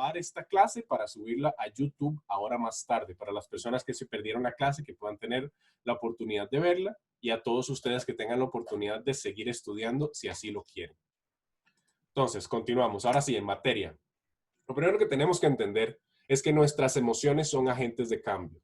grabar esta clase para subirla a YouTube ahora más tarde, para las personas que se perdieron la clase, que puedan tener la oportunidad de verla, y a todos ustedes que tengan la oportunidad de seguir estudiando si así lo quieren. Entonces, continuamos. Ahora sí, en materia. Lo primero que tenemos que entender es que nuestras emociones son agentes de cambio.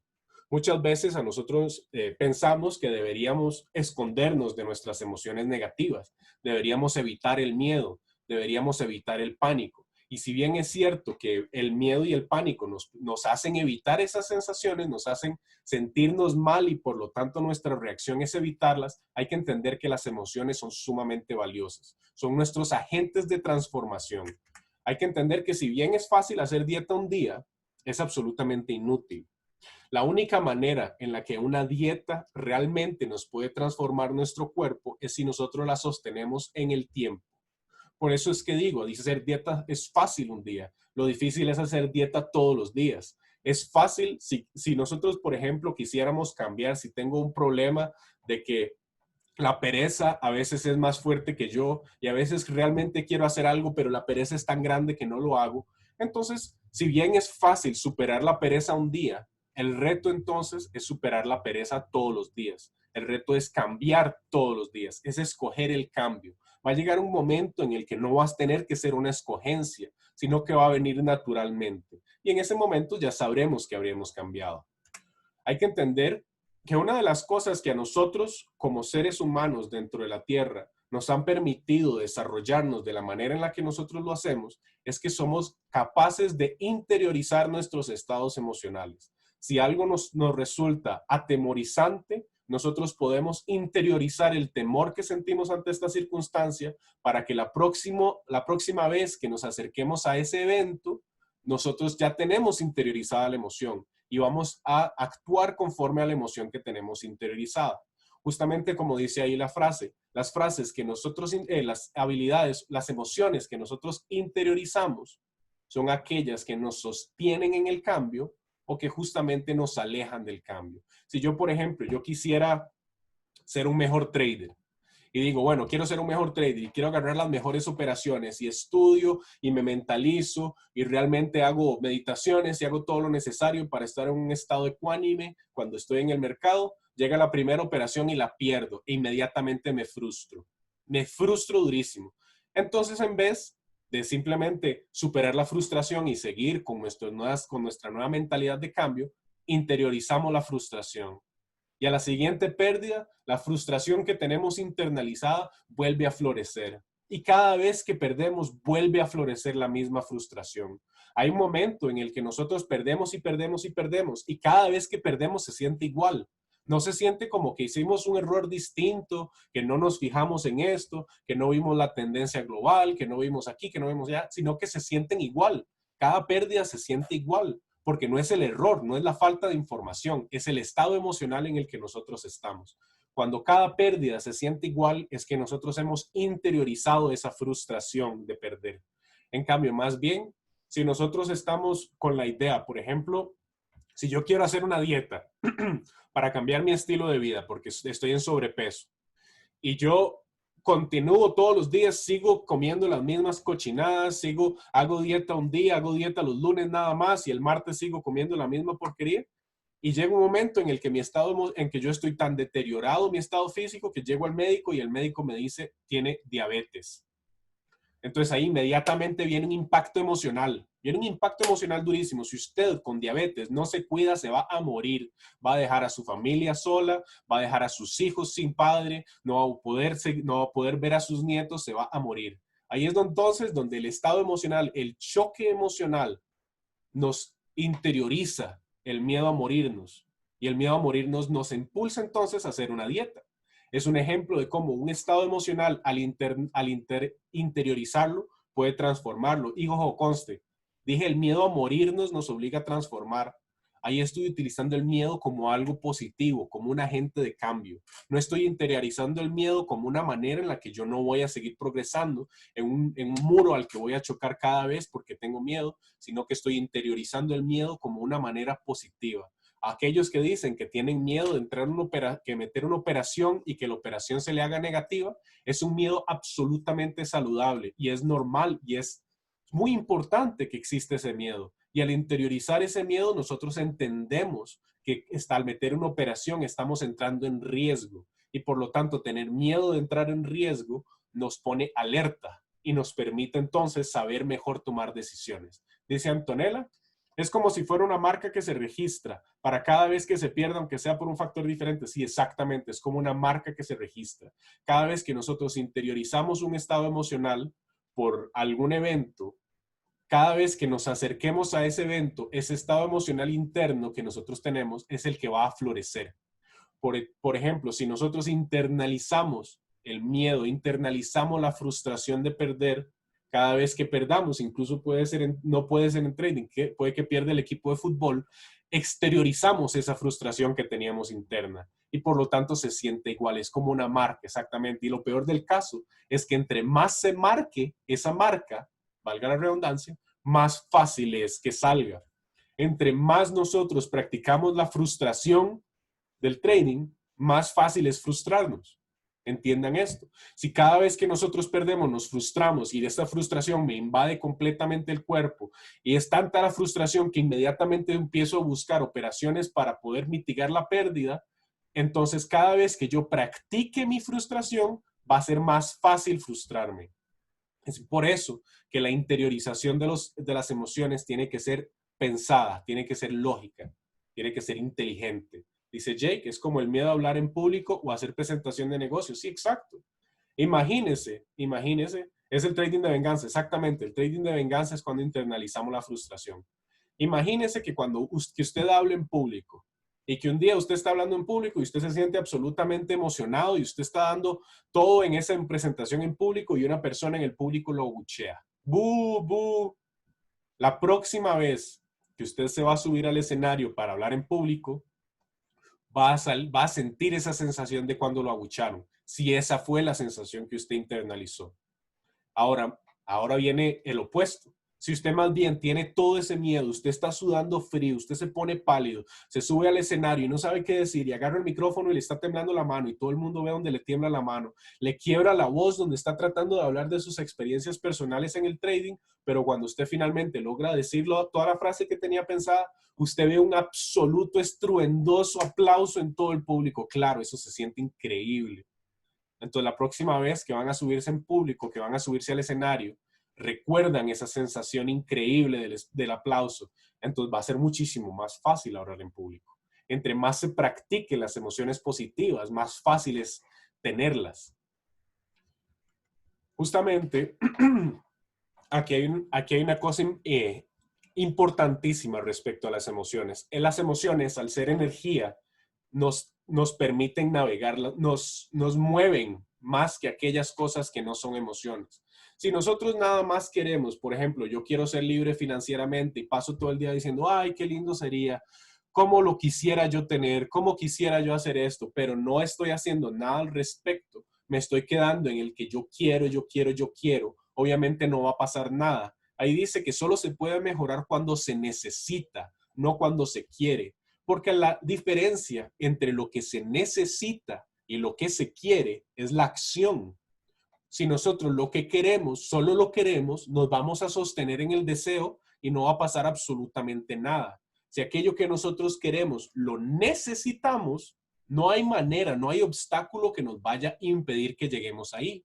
Muchas veces a nosotros pensamos que deberíamos escondernos de nuestras emociones negativas, deberíamos evitar el miedo, deberíamos evitar el pánico. Y si bien es cierto que el miedo y el pánico nos hacen evitar esas sensaciones, nos hacen sentirnos mal y por lo tanto nuestra reacción es evitarlas, hay que entender que las emociones son sumamente valiosas. Son nuestros agentes de transformación. Hay que entender que si bien es fácil hacer dieta un día, es absolutamente inútil. La única manera en la que una dieta realmente nos puede transformar nuestro cuerpo es si nosotros la sostenemos en el tiempo. Por eso es que digo, dice hacer dieta es fácil un día. Lo difícil es hacer dieta todos los días. Es fácil si nosotros, por ejemplo, quisiéramos cambiar, si tengo un problema de que la pereza a veces es más fuerte que yo y a veces realmente quiero hacer algo, pero la pereza es tan grande que no lo hago. Entonces, si bien es fácil superar la pereza un día, el reto entonces es superar la pereza todos los días. El reto es cambiar todos los días, es escoger el cambio. Va a llegar un momento en el que no vas a tener que ser una escogencia, sino que va a venir naturalmente. Y en ese momento ya sabremos que habríamos cambiado. Hay que entender que una de las cosas que a nosotros como seres humanos dentro de la Tierra nos han permitido desarrollarnos de la manera en la que nosotros lo hacemos es que somos capaces de interiorizar nuestros estados emocionales. Si algo nos resulta atemorizante, nosotros podemos interiorizar el temor que sentimos ante esta circunstancia para que la próxima vez que nos acerquemos a ese evento, nosotros ya tenemos interiorizada la emoción y vamos a actuar conforme a la emoción que tenemos interiorizada. Justamente como dice ahí la frase, las frases que nosotros, las habilidades, las emociones que nosotros interiorizamos son aquellas que nos sostienen en el cambio o que justamente nos alejan del cambio. Si yo, por ejemplo, yo quisiera ser un mejor trader, y digo, bueno, quiero ser un mejor trader y quiero agarrar las mejores operaciones y estudio y me mentalizo y realmente hago meditaciones y hago todo lo necesario para estar en un estado ecuánime cuando estoy en el mercado, llega la primera operación y la pierdo e inmediatamente me frustro. Me frustro durísimo. Entonces, en vez de simplemente superar la frustración y seguir con nuestra nueva mentalidad de cambio, interiorizamos la frustración. Y a la siguiente pérdida, la frustración que tenemos internalizada vuelve a florecer. Y cada vez que perdemos, vuelve a florecer la misma frustración. Hay un momento en el que nosotros perdemos y perdemos y perdemos. Y cada vez que perdemos se siente igual. No se siente como que hicimos un error distinto, que no nos fijamos en esto, que no vimos la tendencia global, que no vimos aquí, que no vimos allá, sino que se sienten igual. Cada pérdida se siente igual, porque no es el error, no es la falta de información, es el estado emocional en el que nosotros estamos. Cuando cada pérdida se siente igual, es que nosotros hemos interiorizado esa frustración de perder. En cambio, más bien, si nosotros estamos con la idea, por ejemplo, si yo quiero hacer una dieta para cambiar mi estilo de vida porque estoy en sobrepeso y yo continúo todos los días, sigo comiendo las mismas cochinadas, hago dieta un día, hago dieta los lunes nada más y el martes sigo comiendo la misma porquería. Y llega un momento en el que en que yo estoy tan deteriorado, mi estado físico, que llego al médico y el médico me dice, tiene diabetes. Entonces ahí inmediatamente viene un impacto emocional. Viene un impacto emocional durísimo. Si usted con diabetes no se cuida, se va a morir. Va a dejar a su familia sola, va a dejar a sus hijos sin padre, no va a poder ver a sus nietos, se va a morir. Ahí es entonces donde el estado emocional, el choque emocional, nos interioriza el miedo a morirnos. Y el miedo a morirnos nos impulsa entonces a hacer una dieta. Es un ejemplo de cómo un estado emocional interiorizarlo puede transformarlo. Y ojo, conste, dije el miedo a morirnos nos obliga a transformar. Ahí estoy utilizando el miedo como algo positivo, como un agente de cambio. No estoy interiorizando el miedo como una manera en la que yo no voy a seguir progresando en un muro al que voy a chocar cada vez porque tengo miedo, sino que estoy interiorizando el miedo como una manera positiva. Aquellos que dicen que tienen miedo de meter una operación y que la operación se le haga negativa, es un miedo absolutamente saludable y es normal y es Es muy importante que existe ese miedo. Y al interiorizar ese miedo, nosotros entendemos que al meter una operación estamos entrando en riesgo. Y por lo tanto, tener miedo de entrar en riesgo nos pone alerta y nos permite entonces saber mejor tomar decisiones. Dice Antonella, es como si fuera una marca que se registra para cada vez que se pierda, aunque sea por un factor diferente. Sí, exactamente, es como una marca que se registra. Cada vez que nosotros interiorizamos un estado emocional por algún evento, cada vez que nos acerquemos a ese evento, ese estado emocional interno que nosotros tenemos es el que va a florecer. Por ejemplo, si nosotros internalizamos el miedo, internalizamos la frustración de perder, cada vez que perdamos, incluso no puede ser en trading, puede que pierda el equipo de fútbol, exteriorizamos esa frustración que teníamos interna y por lo tanto se siente igual, es como una marca, exactamente. Y lo peor del caso es que entre más se marque esa marca, valga la redundancia, más fácil es que salga. Entre más nosotros practicamos la frustración del trading, más fácil es frustrarnos. Entiendan esto. Si cada vez que nosotros perdemos nos frustramos y de esta frustración me invade completamente el cuerpo y es tanta la frustración que inmediatamente empiezo a buscar operaciones para poder mitigar la pérdida, entonces cada vez que yo practique mi frustración va a ser más fácil frustrarme. Es por eso que la interiorización de las emociones tiene que ser pensada, tiene que ser lógica, tiene que ser inteligente. Dice Jake, es como el miedo a hablar en público o hacer presentación de negocios. Sí, exacto. Imagínese, es el trading de venganza, exactamente. El trading de venganza es cuando internalizamos la frustración. Imagínese que cuando usted hable en público y que un día usted está hablando en público y usted se siente absolutamente emocionado y usted está dando todo en esa presentación en público y una persona en el público lo abuchea. ¡Bú, bú! La próxima vez que usted se va a subir al escenario para hablar en público, va a sentir esa sensación de cuando lo abucharon, si esa fue la sensación que usted internalizó. Ahora viene el opuesto. Si usted más bien tiene todo ese miedo, usted está sudando frío, usted se pone pálido, se sube al escenario y no sabe qué decir y agarra el micrófono y le está temblando la mano y todo el mundo ve donde le tiembla la mano, le quiebra la voz donde está tratando de hablar de sus experiencias personales en el trading, pero cuando usted finalmente logra decirlo, toda la frase que tenía pensada, usted ve un absoluto estruendoso aplauso en todo el público. Claro, eso se siente increíble. Entonces, la próxima vez que van a subirse en público, que van a subirse al escenario, recuerdan esa sensación increíble del aplauso. Entonces, va a ser muchísimo más fácil hablar en público. Entre más se practiquen las emociones positivas, más fácil es tenerlas. Justamente, aquí hay una cosa importantísima respecto a las emociones. En las emociones, al ser energía, nos permiten navegar, nos mueven más que aquellas cosas que no son emociones. Si nosotros nada más queremos, por ejemplo, yo quiero ser libre financieramente y paso todo el día diciendo, ay, qué lindo sería, cómo lo quisiera yo tener, cómo quisiera yo hacer esto, pero no estoy haciendo nada al respecto, me estoy quedando en el que yo quiero, obviamente no va a pasar nada. Ahí dice que solo se puede mejorar cuando se necesita, no cuando se quiere. Porque la diferencia entre lo que se necesita y lo que se quiere es la acción. Si nosotros lo que queremos, solo lo queremos, nos vamos a sostener en el deseo y no va a pasar absolutamente nada. Si aquello que nosotros queremos lo necesitamos, no hay manera, no hay obstáculo que nos vaya a impedir que lleguemos ahí.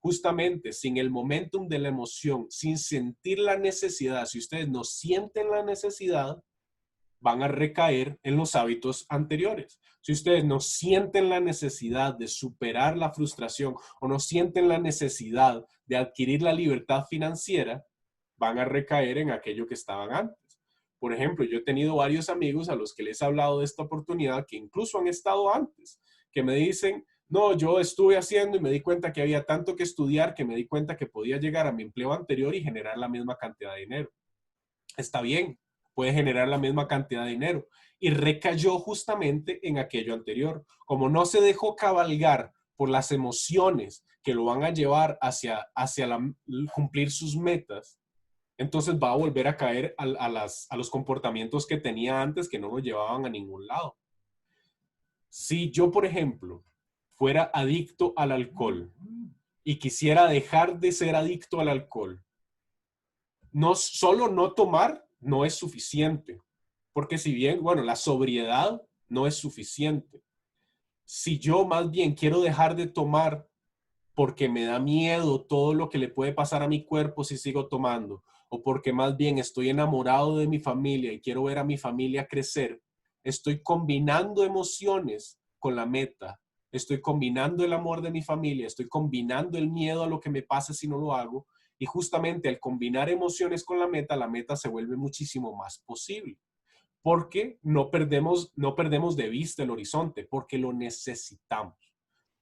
Justamente sin el momentum de la emoción, sin sentir la necesidad, si ustedes no sienten la necesidad, van a recaer en los hábitos anteriores. Si ustedes no sienten la necesidad de superar la frustración o no sienten la necesidad de adquirir la libertad financiera, van a recaer en aquello que estaban antes. Por ejemplo, yo he tenido varios amigos a los que les he hablado de esta oportunidad que incluso han estado antes, que me dicen, no, yo estuve haciendo y me di cuenta que había tanto que estudiar que me di cuenta que podía llegar a mi empleo anterior y generar la misma cantidad de dinero. Está bien, puede generar la misma cantidad de dinero. Y recayó justamente en aquello anterior. Como no se dejó cabalgar por las emociones que lo van a llevar hacia cumplir sus metas, entonces va a volver a caer a los comportamientos que tenía antes que no lo llevaban a ningún lado. Si yo, por ejemplo, fuera adicto al alcohol y quisiera dejar de ser adicto al alcohol, no, solo no tomar no es suficiente, porque si bien, bueno, la sobriedad no es suficiente. Si yo más bien quiero dejar de tomar porque me da miedo todo lo que le puede pasar a mi cuerpo si sigo tomando, o porque más bien estoy enamorado de mi familia y quiero ver a mi familia crecer, estoy combinando emociones con la meta, estoy combinando el amor de mi familia, estoy combinando el miedo a lo que me pase si no lo hago, y justamente al combinar emociones con la meta se vuelve muchísimo más posible. Porque no perdemos de vista el horizonte, porque lo necesitamos.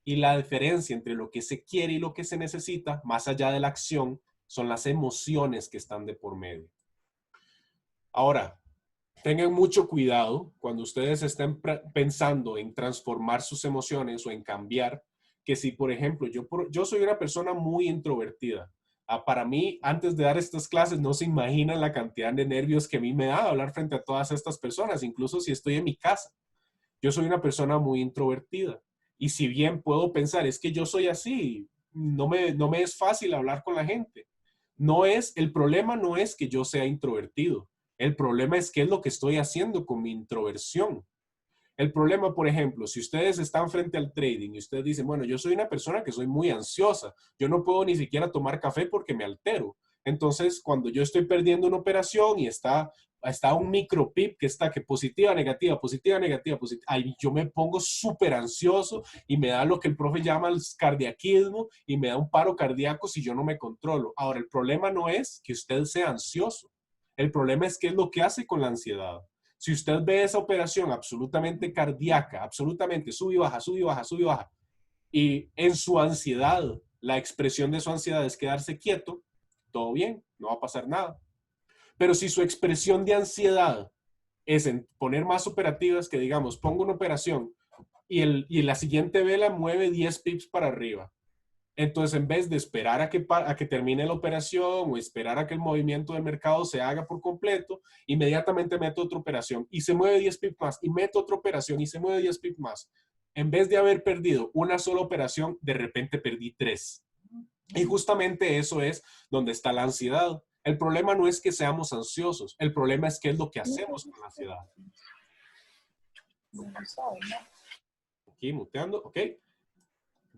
Y la diferencia entre lo que se quiere y lo que se necesita, más allá de la acción, son las emociones que están de por medio. Ahora, tengan mucho cuidado cuando ustedes estén pensando en transformar sus emociones o en cambiar, que si, por ejemplo, yo soy una persona muy introvertida. Para mí, antes de dar estas clases, no se imaginan la cantidad de nervios que a mí me da hablar frente a todas estas personas, incluso si estoy en mi casa. Yo soy una persona muy introvertida. Y si bien puedo pensar, es que yo soy así, no me es fácil hablar con la gente. El problema no es que yo sea introvertido. El problema es qué es lo que estoy haciendo con mi introversión. El problema, por ejemplo, si ustedes están frente al trading y ustedes dicen, bueno, yo soy una persona que soy muy ansiosa, yo no puedo ni siquiera tomar café porque me altero. Entonces, cuando yo estoy perdiendo una operación y está un micro pip que está que positiva, negativa, positiva, negativa, positiva, ahí yo me pongo súper ansioso y me da lo que el profe llama el cardiaquismo y me da un paro cardíaco si yo no me controlo. Ahora, el problema no es que usted sea ansioso. El problema es qué es lo que hace con la ansiedad. Si usted ve esa operación absolutamente cardíaca, absolutamente sube y baja, sube y baja, sube y baja, y en su ansiedad, la expresión de su ansiedad es quedarse quieto, todo bien, no va a pasar nada. Pero si su expresión de ansiedad es en poner más operativas, que digamos, pongo una operación y la siguiente vela mueve 10 pips para arriba. Entonces, en vez de esperar a que termine la operación o esperar a que el movimiento del mercado se haga por completo, inmediatamente meto otra operación y se mueve 10 pips más y meto otra operación y se mueve 10 pips más. En vez de haber perdido una sola operación, de repente perdí 3. Y justamente eso es donde está la ansiedad. El problema no es que seamos ansiosos, el problema es qué es lo que hacemos con la ansiedad. Aquí muteando, ok.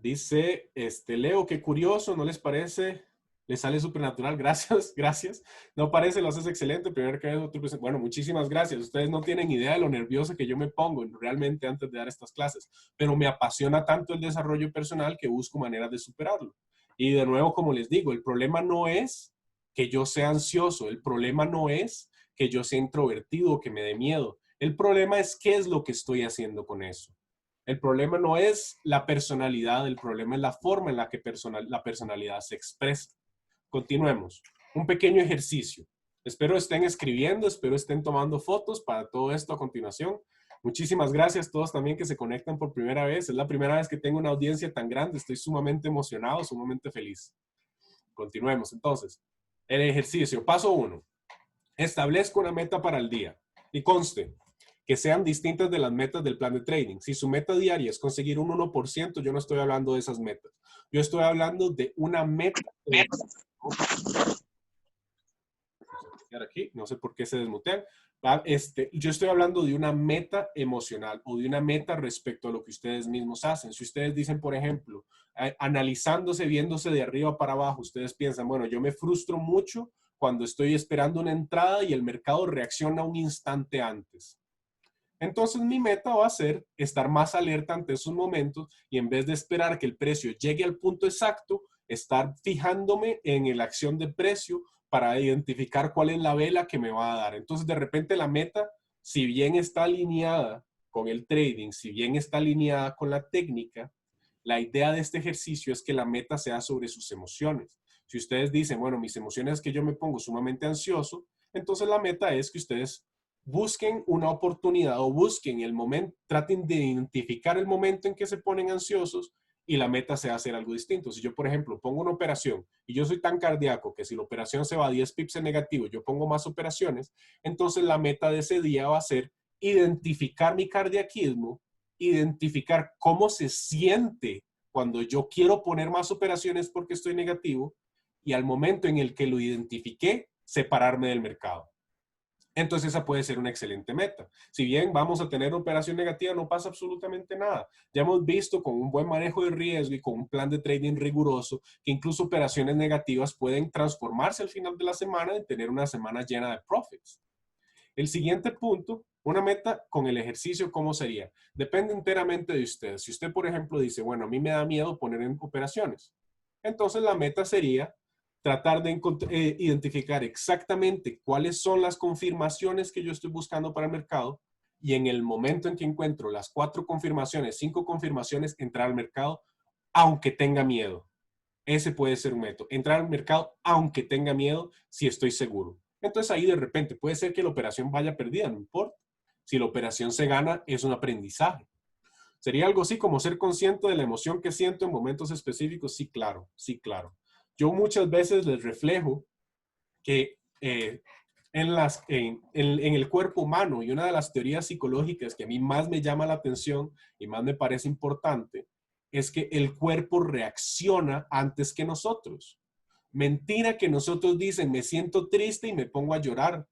Dice Leo, qué curioso, ¿no les parece? Le sale súper natural, gracias, gracias. No parece, lo haces excelente. Primero que otro, bueno, muchísimas gracias. Ustedes no tienen idea de lo nervioso que yo me pongo realmente antes de dar estas clases, pero me apasiona tanto el desarrollo personal que busco maneras de superarlo. Y de nuevo, como les digo, el problema no es que yo sea ansioso, el problema no es que yo sea introvertido o que me dé miedo. El problema es qué es lo que estoy haciendo con eso. El problema no es la personalidad, el problema es la forma en la que la personalidad se expresa. Continuemos. Un pequeño ejercicio. Espero estén escribiendo, espero estén tomando fotos para todo esto a continuación. Muchísimas gracias a todos también que se conectan por primera vez. Es la primera vez que tengo una audiencia tan grande. Estoy sumamente emocionado, sumamente feliz. Continuemos entonces. El ejercicio. Paso 1. Establezco una meta para el día. Y conste, que sean distintas de las metas del plan de trading. Si su meta diaria es conseguir un 1%, yo no estoy hablando de esas metas. Yo estoy hablando de una meta. Aquí, no sé por qué se desmutean. Yo estoy hablando de una meta emocional o de una meta respecto a lo que ustedes mismos hacen. Si ustedes dicen, por ejemplo, analizándose, viéndose de arriba para abajo, ustedes piensan, bueno, yo me frustro mucho cuando estoy esperando una entrada y el mercado reacciona un instante antes. Entonces mi meta va a ser estar más alerta ante esos momentos y en vez de esperar que el precio llegue al punto exacto, estar fijándome en la acción de precio para identificar cuál es la vela que me va a dar. Entonces de repente la meta, si bien está alineada con el trading, si bien está alineada con la técnica, la idea de este ejercicio es que la meta sea sobre sus emociones. Si ustedes dicen, bueno, mis emociones es que yo me pongo sumamente ansioso, entonces la meta es que ustedes busquen una oportunidad o busquen el momento, traten de identificar el momento en que se ponen ansiosos y la meta sea hacer algo distinto. Si yo, por ejemplo, pongo una operación y yo soy tan cardíaco que si la operación se va a 10 pips en negativo, yo pongo más operaciones, entonces la meta de ese día va a ser identificar mi cardiaquismo, identificar cómo se siente cuando yo quiero poner más operaciones porque estoy negativo y al momento en el que lo identifiqué, separarme del mercado. Entonces esa puede ser una excelente meta. Si bien vamos a tener operación negativa, no pasa absolutamente nada. Ya hemos visto con un buen manejo de riesgo y con un plan de trading riguroso que incluso operaciones negativas pueden transformarse al final de la semana en tener una semana llena de profits. El siguiente punto, una meta con el ejercicio, ¿cómo sería? Depende enteramente de usted. Si usted, por ejemplo, dice, bueno, a mí me da miedo poner en operaciones, entonces la meta sería tratar de identificar exactamente cuáles son las confirmaciones que yo estoy buscando para el mercado y en el momento en que encuentro las 4 confirmaciones, 5 confirmaciones, entrar al mercado aunque tenga miedo. Ese puede ser un método. Entrar al mercado aunque tenga miedo si estoy seguro. Entonces ahí de repente puede ser que la operación vaya perdida, no importa. Si la operación se gana, es un aprendizaje. ¿Sería algo así como ser consciente de la emoción que siento en momentos específicos? Sí, claro, sí, claro. Yo muchas veces les reflejo que en el cuerpo humano, y una de las teorías psicológicas que a mí más me llama la atención y más me parece importante, es que el cuerpo reacciona antes que nosotros. Mentira que nosotros dicen, me siento triste y me pongo a llorar.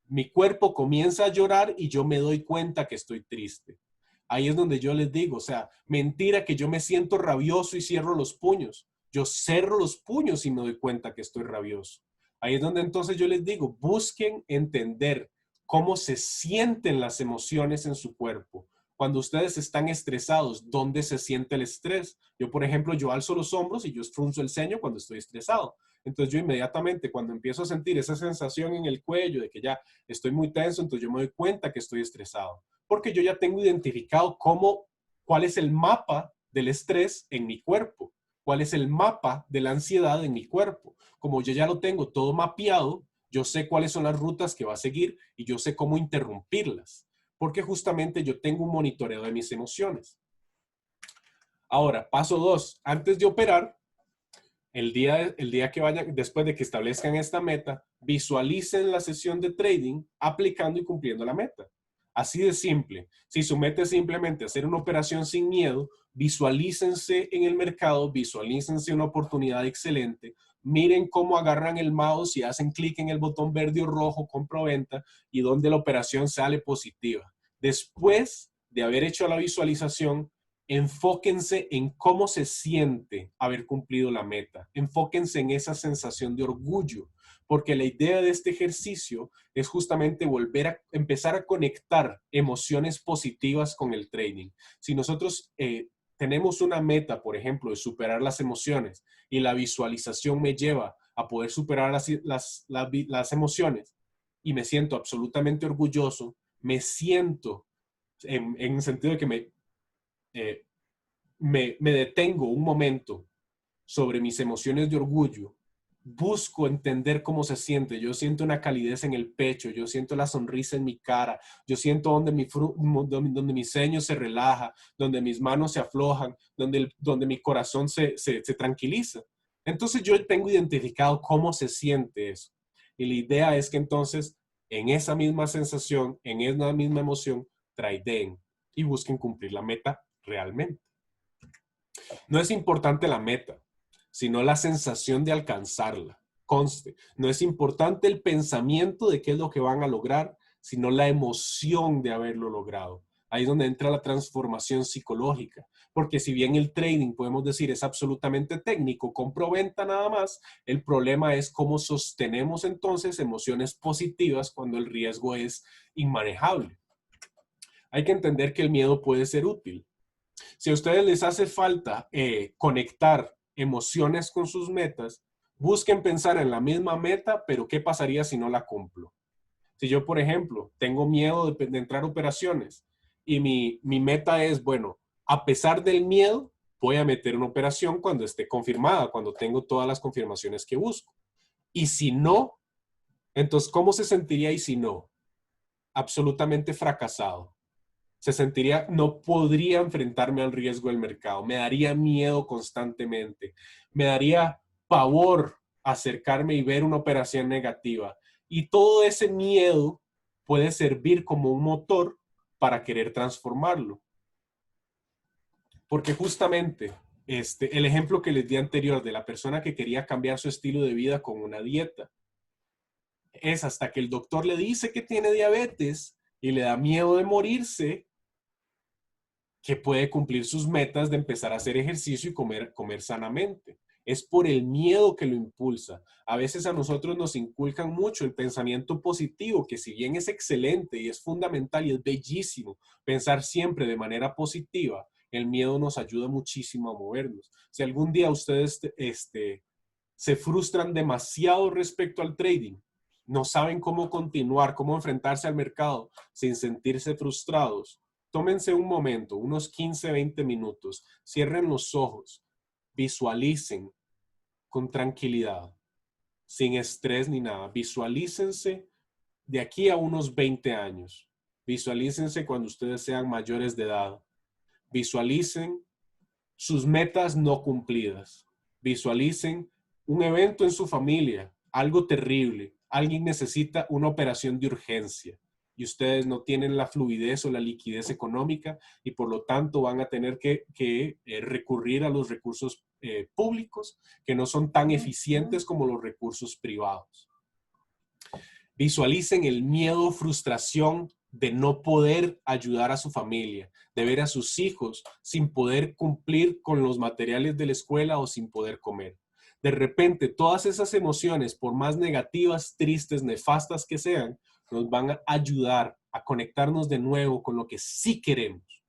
Mi cuerpo comienza a llorar y yo me doy cuenta que estoy triste. Ahí es donde yo les digo, o sea, mentira que yo me siento rabioso y cierro los puños. Yo cierro los puños y me doy cuenta que estoy rabioso. Ahí es donde entonces yo les digo, busquen entender cómo se sienten las emociones en su cuerpo. Cuando ustedes están estresados, ¿dónde se siente el estrés? Yo, por ejemplo, yo alzo los hombros y yo frunzo el ceño cuando estoy estresado. Entonces yo inmediatamente cuando empiezo a sentir esa sensación en el cuello de que ya estoy muy tenso, entonces yo me doy cuenta que estoy estresado. Porque yo ya tengo identificado cuál es el mapa del estrés en mi cuerpo, cuál es el mapa de la ansiedad en mi cuerpo. Como yo ya lo tengo todo mapeado, yo sé cuáles son las rutas que va a seguir y yo sé cómo interrumpirlas, porque justamente yo tengo un monitoreo de mis emociones. Ahora, paso 2, antes de operar, el día que vayan, después de que establezcan esta meta, visualicen la sesión de trading aplicando y cumpliendo la meta. Así de simple. Si su meta es simplemente hacer una operación sin miedo, visualícense en el mercado, visualícense una oportunidad excelente, miren cómo agarran el mouse y hacen clic en el botón verde o rojo, compra o venta, y donde la operación sale positiva. Después de haber hecho la visualización, enfóquense en cómo se siente haber cumplido la meta. Enfóquense en esa sensación de orgullo, porque la idea de este ejercicio es justamente volver a empezar a conectar emociones positivas con el trading. Si nosotros tenemos una meta, por ejemplo, de superar las emociones y la visualización me lleva a poder superar las emociones y me siento absolutamente orgulloso, me siento en el sentido de que eh, me detengo un momento sobre mis emociones de orgullo, busco entender cómo se siente. Yo siento una calidez en el pecho, yo siento la sonrisa en mi cara, yo siento donde mi ceño se relaja, donde mis manos se aflojan, donde mi corazón se tranquiliza. Entonces yo tengo identificado cómo se siente eso. Y la idea es que entonces en esa misma sensación, en esa misma emoción, tradeen y busquen cumplir la meta realmente. No es importante la meta, sino la sensación de alcanzarla. Conste, no es importante el pensamiento de qué es lo que van a lograr, sino la emoción de haberlo logrado. Ahí es donde entra la transformación psicológica. Porque si bien el trading, podemos decir, es absolutamente técnico, compro-venta nada más, el problema es cómo sostenemos entonces emociones positivas cuando el riesgo es inmanejable. Hay que entender que el miedo puede ser útil. Si a ustedes les hace falta conectar emociones con sus metas, busquen pensar en la misma meta, pero ¿qué pasaría si no la cumplo? Si yo, por ejemplo, tengo miedo de entrar a operaciones y mi meta es, bueno, a pesar del miedo, voy a meter una operación cuando esté confirmada, cuando tengo todas las confirmaciones que busco. Y si no, entonces, ¿cómo se sentiría y si no? Absolutamente fracasado. Se sentiría, no podría enfrentarme al riesgo del mercado, me daría miedo constantemente, me daría pavor acercarme y ver una operación negativa. Y todo ese miedo puede servir como un motor para querer transformarlo. Porque justamente el ejemplo que les di anterior de la persona que quería cambiar su estilo de vida con una dieta, es hasta que el doctor le dice que tiene diabetes y le da miedo de morirse, que puede cumplir sus metas de empezar a hacer ejercicio y comer sanamente. Es por el miedo que lo impulsa. A veces a nosotros nos inculcan mucho el pensamiento positivo, que si bien es excelente y es fundamental y es bellísimo pensar siempre de manera positiva, el miedo nos ayuda muchísimo a movernos. Si algún día ustedes se frustran demasiado respecto al trading, no saben cómo continuar, cómo enfrentarse al mercado sin sentirse frustrados, tómense un momento, unos 15, 20 minutos, cierren los ojos, visualicen con tranquilidad, sin estrés ni nada. Visualícense de aquí a unos 20 años. Visualícense cuando ustedes sean mayores de edad. Visualicen sus metas no cumplidas. Visualicen un evento en su familia, algo terrible. Alguien necesita una operación de urgencia y ustedes no tienen la fluidez o la liquidez económica y por lo tanto van a tener que recurrir a los recursos públicos que no son tan eficientes como los recursos privados. Visualicen el miedo o frustración de no poder ayudar a su familia, de ver a sus hijos sin poder cumplir con los materiales de la escuela o sin poder comer. De repente, todas esas emociones, por más negativas, tristes, nefastas que sean, nos van a ayudar a conectarnos de nuevo con lo que sí queremos.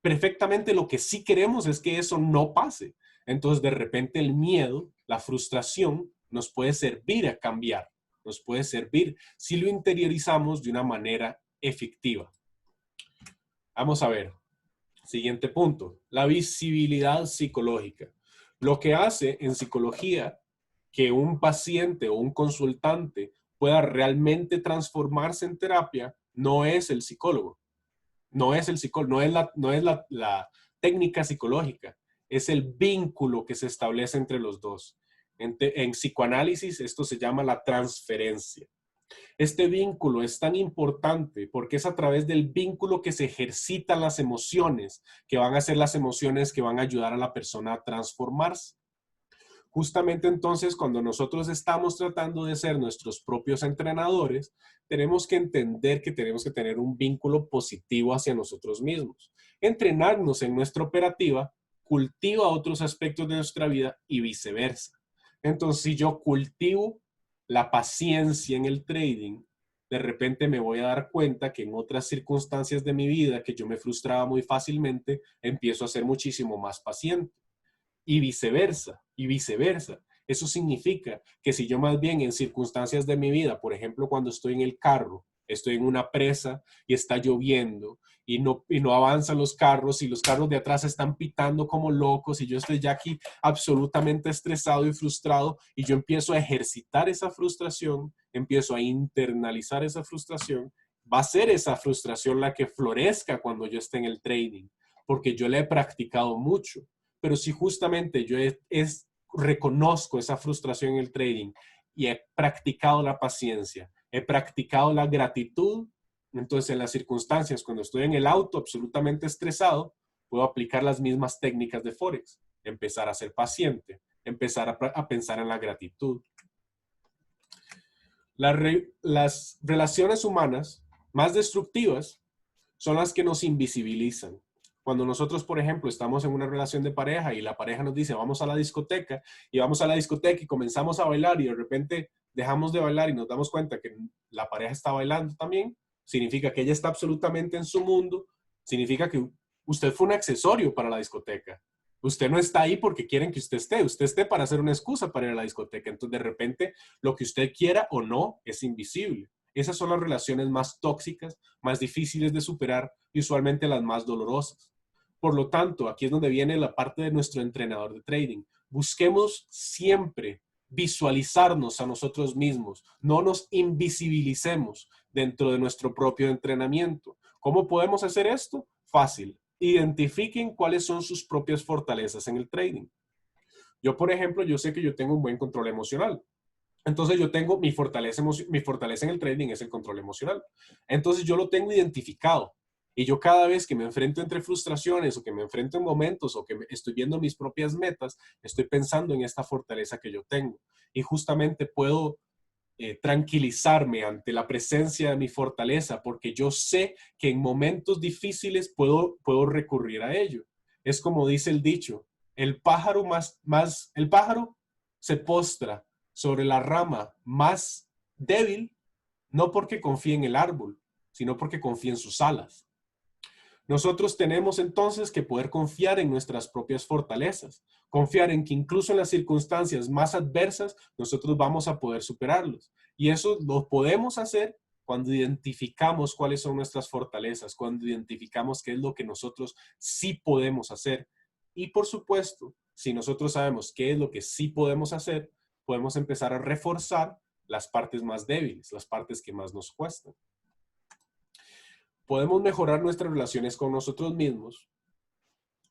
Perfectamente lo que sí queremos es que eso no pase. Entonces, de repente, el miedo, la frustración, nos puede servir a cambiar. Nos puede servir si lo interiorizamos de una manera efectiva. Vamos a ver. Siguiente punto. La visibilidad psicológica. Lo que hace en psicología que un paciente o un consultante pueda realmente transformarse en terapia no es el psicólogo. No es el psicólogo, no es la técnica psicológica. Es el vínculo que se establece entre los dos. En psicoanálisis esto se llama la transferencia. Este vínculo es tan importante porque es a través del vínculo que se ejercitan las emociones, que van a ser las emociones que van a ayudar a la persona a transformarse. Justamente entonces, cuando nosotros estamos tratando de ser nuestros propios entrenadores, tenemos que entender que tenemos que tener un vínculo positivo hacia nosotros mismos. Entrenarnos en nuestra operativa cultiva otros aspectos de nuestra vida y viceversa. Entonces, si yo cultivo la paciencia en el trading, de repente me voy a dar cuenta que en otras circunstancias de mi vida que yo me frustraba muy fácilmente, empiezo a ser muchísimo más paciente. Y viceversa, y viceversa. Eso significa que si yo más bien en circunstancias de mi vida, por ejemplo, cuando estoy en el carro, estoy en una presa y está lloviendo y no avanzan los carros y los carros de atrás están pitando como locos y yo estoy ya aquí absolutamente estresado y frustrado y yo empiezo a ejercitar esa frustración, empiezo a internalizar esa frustración, va a ser esa frustración la que florezca cuando yo esté en el trading, porque yo la he practicado mucho. Pero si justamente yo reconozco esa frustración en el trading y he practicado la paciencia, he practicado la gratitud, entonces en las circunstancias, cuando estoy en el auto absolutamente estresado, puedo aplicar las mismas técnicas de Forex, empezar a ser paciente, empezar a pensar en la gratitud. Las relaciones humanas más destructivas son las que nos invisibilizan. Cuando nosotros, por ejemplo, estamos en una relación de pareja y la pareja nos dice, vamos a la discoteca, y vamos a la discoteca y comenzamos a bailar y de repente dejamos de bailar y nos damos cuenta que la pareja está bailando también, significa que ella está absolutamente en su mundo, significa que usted fue un accesorio para la discoteca. Usted no está ahí porque quieren que usted esté para hacer una excusa para ir a la discoteca. Entonces, de repente, lo que usted quiera o no es invisible. Esas son las relaciones más tóxicas, más difíciles de superar y usualmente las más dolorosas. Por lo tanto, aquí es donde viene la parte de nuestro entrenador de trading. Busquemos siempre visualizarnos a nosotros mismos. No nos invisibilicemos dentro de nuestro propio entrenamiento. ¿Cómo podemos hacer esto? Fácil. Identifiquen cuáles son sus propias fortalezas en el trading. Yo, por ejemplo, yo sé que yo tengo un buen control emocional. Entonces yo tengo mi fortaleza en el trading es el control emocional. Entonces yo lo tengo identificado. Y yo cada vez que me enfrento entre frustraciones o que me enfrento en momentos o que estoy viendo mis propias metas, estoy pensando en esta fortaleza que yo tengo. Y justamente puedo tranquilizarme ante la presencia de mi fortaleza, porque yo sé que en momentos difíciles puedo recurrir a ello. Es como dice el dicho, el pájaro el pájaro se postra sobre la rama más débil, no porque confíe en el árbol, sino porque confía en sus alas. Nosotros tenemos entonces que poder confiar en nuestras propias fortalezas, confiar en que incluso en las circunstancias más adversas nosotros vamos a poder superarlos. Y eso lo podemos hacer cuando identificamos cuáles son nuestras fortalezas, cuando identificamos qué es lo que nosotros sí podemos hacer. Y por supuesto, si nosotros sabemos qué es lo que sí podemos hacer, podemos empezar a reforzar las partes más débiles, las partes que más nos cuestan. Podemos mejorar nuestras relaciones con nosotros mismos,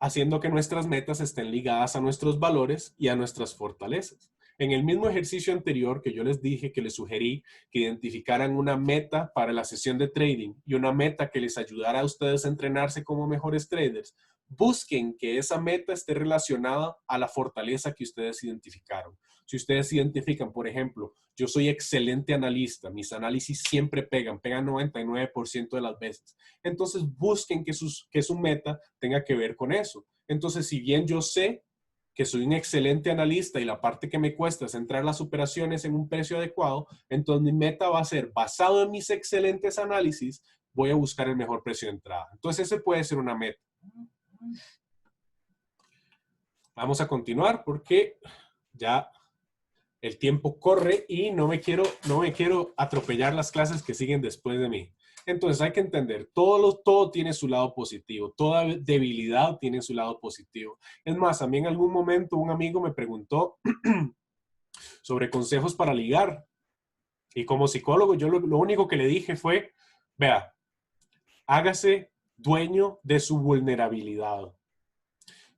haciendo que nuestras metas estén ligadas a nuestros valores y a nuestras fortalezas. En el mismo ejercicio anterior que yo les dije, que les sugerí que identificaran una meta para la sesión de trading y una meta que les ayudara a ustedes a entrenarse como mejores traders, busquen que esa meta esté relacionada a la fortaleza que ustedes identificaron. Si ustedes identifican, por ejemplo, yo soy excelente analista, mis análisis siempre pegan 99% de las veces. Entonces busquen que su meta tenga que ver con eso. Entonces, si bien yo sé que soy un excelente analista y la parte que me cuesta es entrar las operaciones en un precio adecuado, entonces mi meta va a ser, basado en mis excelentes análisis, voy a buscar el mejor precio de entrada. Entonces, ese puede ser una meta. Vamos a continuar porque ya el tiempo corre y no me quiero atropellar las clases que siguen después de mí. Entonces hay que entender, todo tiene su lado positivo, toda debilidad tiene su lado positivo. Es más, a mí en algún momento un amigo me preguntó sobre consejos para ligar. Y como psicólogo, yo lo único que le dije fue, vea, hágase dueño de su vulnerabilidad.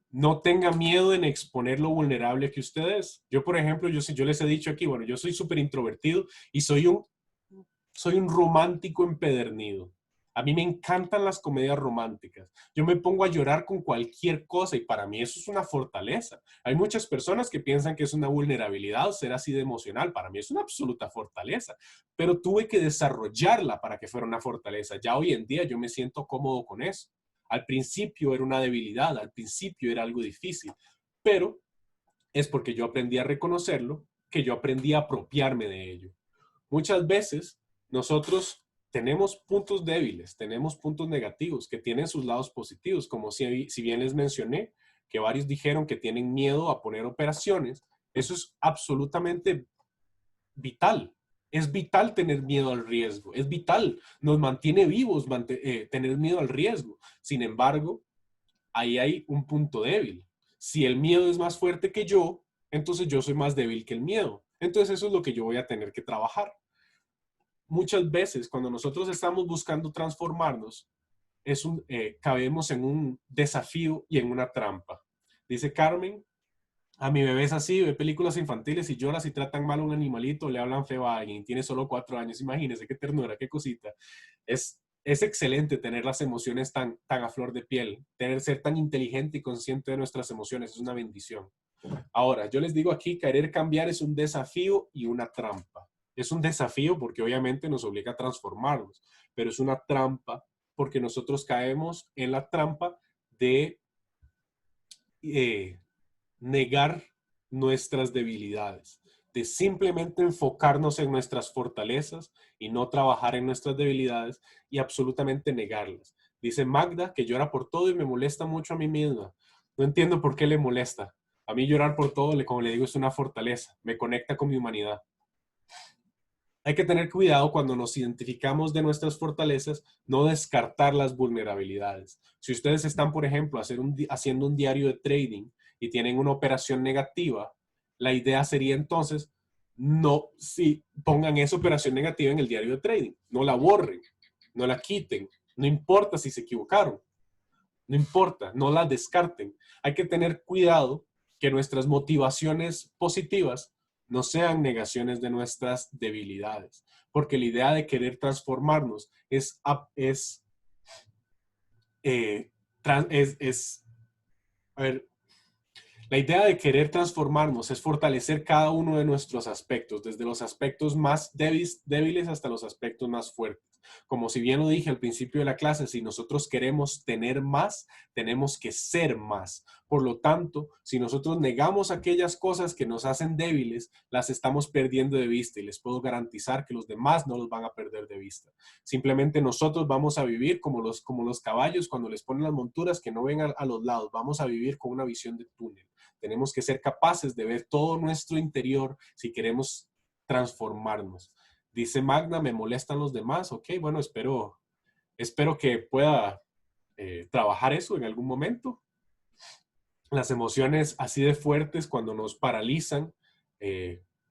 No tenga miedo en exponer lo vulnerable que usted es. Yo, por ejemplo, yo les he dicho aquí, bueno, yo soy súper introvertido y soy un romántico empedernido. A mí me encantan las comedias románticas. Yo me pongo a llorar con cualquier cosa y para mí eso es una fortaleza. Hay muchas personas que piensan que es una vulnerabilidad ser así de emocional. Para mí es una absoluta fortaleza, pero tuve que desarrollarla para que fuera una fortaleza. Ya hoy en día yo me siento cómodo con eso. Al principio era una debilidad, al principio era algo difícil, pero es porque yo aprendí a reconocerlo, que yo aprendí a apropiarme de ello. Muchas veces nosotros tenemos puntos débiles, tenemos puntos negativos que tienen sus lados positivos, como si bien les mencioné, que varios dijeron que tienen miedo a poner operaciones. Eso es absolutamente vital. Es vital tener miedo al riesgo, es vital, nos mantiene vivos tener miedo al riesgo. Sin embargo, ahí hay un punto débil. Si el miedo es más fuerte que yo, entonces yo soy más débil que el miedo. Entonces eso es lo que yo voy a tener que trabajar. Muchas veces cuando nosotros estamos buscando transformarnos, cabemos en un desafío y en una trampa. Dice Carmen, a mi bebé es así, ve películas infantiles y llora si tratan mal a un animalito, le hablan feo a alguien, tiene solo 4 años, imagínense qué ternura, qué cosita. Es excelente tener las emociones tan a flor de piel, ser tan inteligente y consciente de nuestras emociones, es una bendición. Ahora, yo les digo aquí, querer cambiar es un desafío y una trampa. Es un desafío porque obviamente nos obliga a transformarnos, pero es una trampa porque nosotros caemos en la trampa de negar nuestras debilidades, de simplemente enfocarnos en nuestras fortalezas y no trabajar en nuestras debilidades y absolutamente negarlas. Dice Magda que llora por todo y me molesta mucho a mí misma. No entiendo por qué le molesta. A mí llorar por todo, como le digo, es una fortaleza. Me conecta con mi humanidad. Hay que tener cuidado cuando nos identificamos de nuestras fortalezas, no descartar las vulnerabilidades. Si ustedes están, por ejemplo, haciendo un diario de trading y tienen una operación negativa, la idea sería entonces, pongan esa operación negativa en el diario de trading, no la borren, no la quiten, no importa si se equivocaron, no importa, no la descarten. Hay que tener cuidado que nuestras motivaciones positivas no sean negaciones de nuestras debilidades, porque la idea de querer transformarnos a ver, La idea de querer transformarnos es fortalecer cada uno de nuestros aspectos, desde los aspectos más débiles hasta los aspectos más fuertes. Como si bien lo dije al principio de la clase, si nosotros queremos tener más, tenemos que ser más. Por lo tanto, si nosotros negamos aquellas cosas que nos hacen débiles, las estamos perdiendo de vista y les puedo garantizar que los demás no los van a perder de vista. Simplemente nosotros vamos a vivir como los caballos cuando les ponen las monturas que no ven a los lados. Vamos a vivir con una visión de túnel. Tenemos que ser capaces de ver todo nuestro interior si queremos transformarnos. Dice Magna, me molestan los demás. Ok, bueno, espero que pueda trabajar eso en algún momento. Las emociones así de fuertes cuando nos paralizan,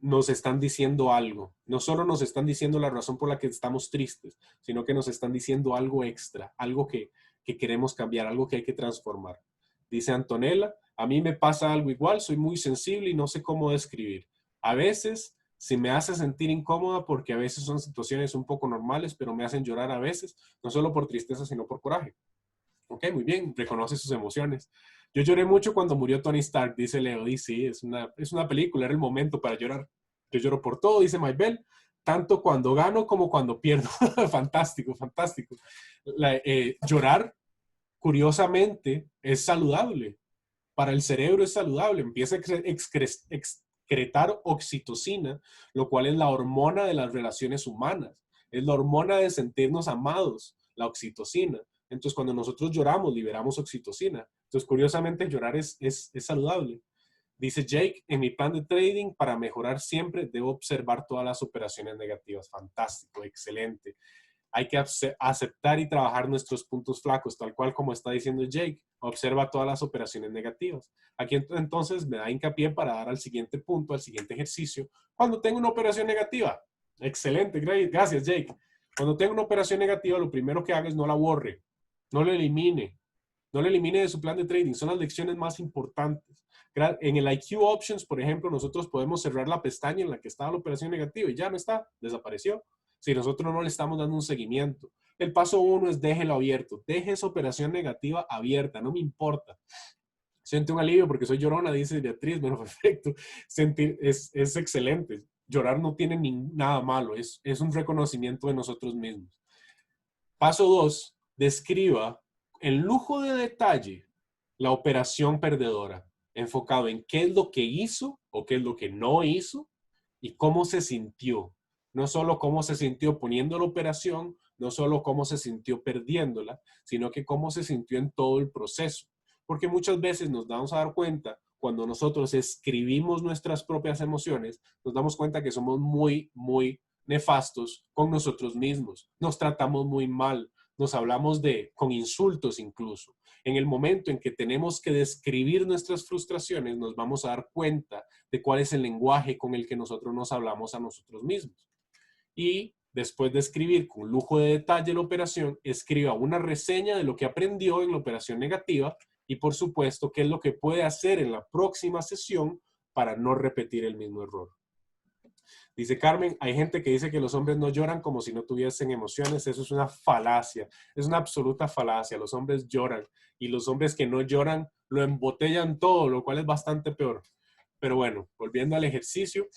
nos están diciendo algo. No solo nos están diciendo la razón por la que estamos tristes, sino que nos están diciendo algo extra, algo que queremos cambiar, algo que hay que transformar. Dice Antonella, a mí me pasa algo igual, soy muy sensible y no sé cómo describir. A veces si me hace sentir incómoda porque a veces son situaciones un poco normales, pero me hacen llorar a veces, no solo por tristeza, sino por coraje. Ok, muy bien, reconoce sus emociones. Yo lloré mucho cuando murió Tony Stark, dice Leo. Y sí, es una película, era el momento para llorar. Yo lloro por todo, dice Maybell, tanto cuando gano como cuando pierdo. Fantástico, fantástico. Llorar, curiosamente, es saludable. Para el cerebro es saludable. Empieza a excretar oxitocina, lo cual es la hormona de las relaciones humanas. Es la hormona de sentirnos amados, la oxitocina. Entonces, cuando nosotros lloramos, liberamos oxitocina. Entonces, curiosamente, llorar es saludable. Dice Jake, en mi plan de trading, para mejorar siempre, debo observar todas las operaciones negativas. Fantástico, excelente. Hay que aceptar y trabajar nuestros puntos flacos, tal cual como está diciendo Jake. Observa todas las operaciones negativas. Aquí entonces me da hincapié para dar al siguiente punto, al siguiente ejercicio. Cuando tengo una operación negativa. Excelente, gracias Jake. Cuando tengo una operación negativa, lo primero que haga es no la borre, no la elimine. No la elimine de su plan de trading. Son las lecciones más importantes. En el IQ Options, por ejemplo, nosotros podemos cerrar la pestaña en la que estaba la operación negativa y ya no está, desapareció. Si nosotros no le estamos dando un seguimiento. El paso 1 es déjelo abierto. Deje esa operación negativa abierta, no me importa. Siente un alivio porque soy llorona, dice Beatriz. Bueno, perfecto. Es excelente. Llorar no tiene nada malo. Es un reconocimiento de nosotros mismos. Paso 2, describa en lujo de detalle la operación perdedora, enfocado en qué es lo que hizo o qué es lo que no hizo y cómo se sintió. No solo cómo se sintió poniendo la operación, no solo cómo se sintió perdiéndola, sino que cómo se sintió en todo el proceso. Porque muchas veces nos damos a dar cuenta, cuando nosotros escribimos nuestras propias emociones, nos damos cuenta que somos muy, muy nefastos con nosotros mismos. Nos tratamos muy mal, nos hablamos con insultos incluso. En el momento en que tenemos que describir nuestras frustraciones, nos vamos a dar cuenta de cuál es el lenguaje con el que nosotros nos hablamos a nosotros mismos. Y después de escribir con lujo de detalle la operación, escriba una reseña de lo que aprendió en la operación negativa y, por supuesto, qué es lo que puede hacer en la próxima sesión para no repetir el mismo error. Dice Carmen, hay gente que dice que los hombres no lloran como si no tuviesen emociones. Eso es una falacia, es una absoluta falacia. Los hombres lloran y los hombres que no lloran lo embotellan todo, lo cual es bastante peor. Pero bueno, volviendo al ejercicio,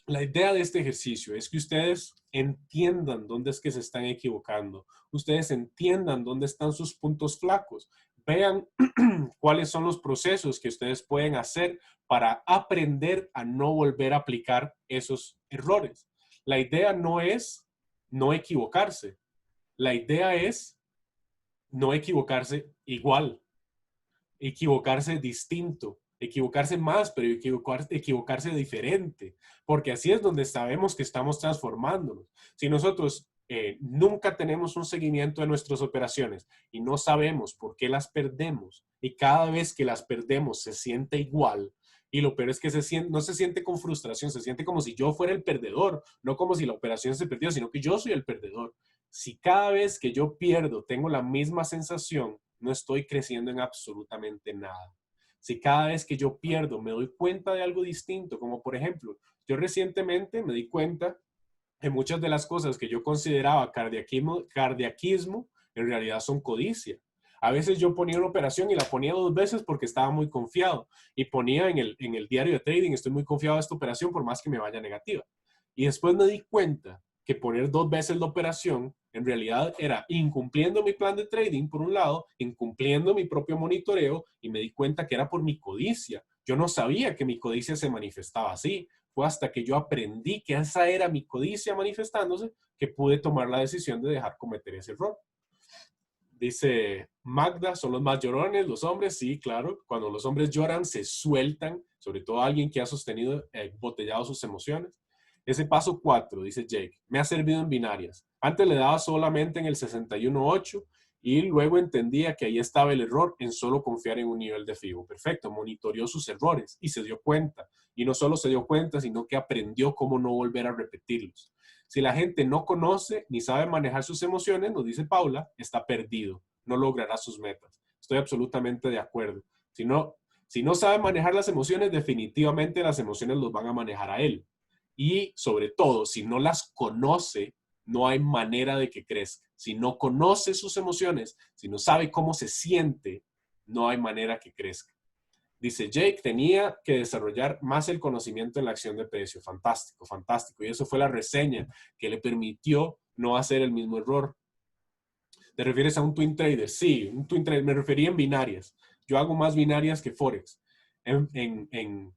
la idea de este ejercicio es que ustedes entiendan dónde es que se están equivocando. Ustedes entiendan dónde están sus puntos flacos. Vean cuáles son los procesos que ustedes pueden hacer para aprender a no volver a aplicar esos errores. La idea no es no equivocarse. La idea es no equivocarse igual, equivocarse distinto, equivocarse más, pero equivocarse diferente, porque así es donde sabemos que estamos transformándonos. Si nosotros nunca tenemos un seguimiento de nuestras operaciones y no sabemos por qué las perdemos y cada vez que las perdemos se siente igual, y lo peor es que no se siente con frustración, se siente como si yo fuera el perdedor, no como si la operación se perdió, sino que yo soy el perdedor. Si cada vez que yo pierdo tengo la misma sensación, no estoy creciendo en absolutamente nada. Si cada vez que yo pierdo me doy cuenta de algo distinto, como por ejemplo, yo recientemente me di cuenta que muchas de las cosas que yo consideraba cardiaquismo en realidad son codicia. A veces yo ponía una operación y la ponía 2 veces porque estaba muy confiado. Y ponía en el diario de trading, estoy muy confiado de esta operación por más que me vaya negativa. Y después me di cuenta que poner 2 veces la operación en realidad era incumpliendo mi plan de trading por un lado, incumpliendo mi propio monitoreo, y me di cuenta que era por mi codicia. Yo no sabía que mi codicia se manifestaba así. Fue hasta que yo aprendí que esa era mi codicia manifestándose que pude tomar la decisión de dejar cometer ese error. Dice Magda, ¿son los más llorones los hombres? Sí, claro. Cuando los hombres lloran, se sueltan, sobre todo alguien que ha sostenido, botellado sus emociones. Ese paso 4, dice Jake, me ha servido en binarias. Antes le daba solamente en el 61.8 y luego entendía que ahí estaba el error en solo confiar en un nivel de FIBO. Perfecto, monitoreó sus errores y se dio cuenta. Y no solo se dio cuenta, sino que aprendió cómo no volver a repetirlos. Si la gente no conoce ni sabe manejar sus emociones, nos dice Paula, está perdido, no logrará sus metas. Estoy absolutamente de acuerdo. Si no sabe manejar las emociones, definitivamente las emociones los van a manejar a él. Y sobre todo, si no las conoce, no hay manera de que crezca. Si no conoce sus emociones, si no sabe cómo se siente, no hay manera que crezca. Dice Jake, tenía que desarrollar más el conocimiento en la acción de precio. Fantástico, fantástico. Y eso fue la reseña que le permitió no hacer el mismo error. ¿Te refieres a un twin trader? Sí, un twin trader. Me refería en binarias. Yo hago más binarias que Forex. En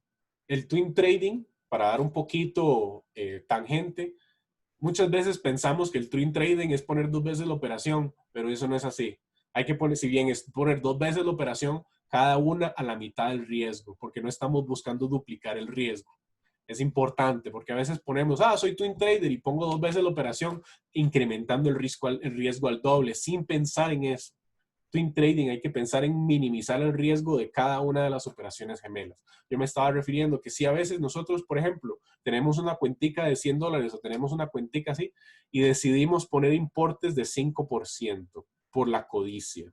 el twin trading, para dar un poquito tangente, muchas veces pensamos que el twin trading es poner 2 veces la operación, pero eso no es así. Hay que poner, si bien es poner 2 veces la operación, cada una a la mitad del riesgo, porque no estamos buscando duplicar el riesgo. Es importante, porque a veces ponemos, soy twin trader y pongo 2 veces la operación, incrementando el riesgo al doble, sin pensar en eso. Twin trading hay que pensar en minimizar el riesgo de cada una de las operaciones gemelas. Yo me estaba refiriendo que si a veces nosotros, por ejemplo, tenemos una cuentica de $100 o tenemos una cuentica así y decidimos poner importes de 5% por la codicia.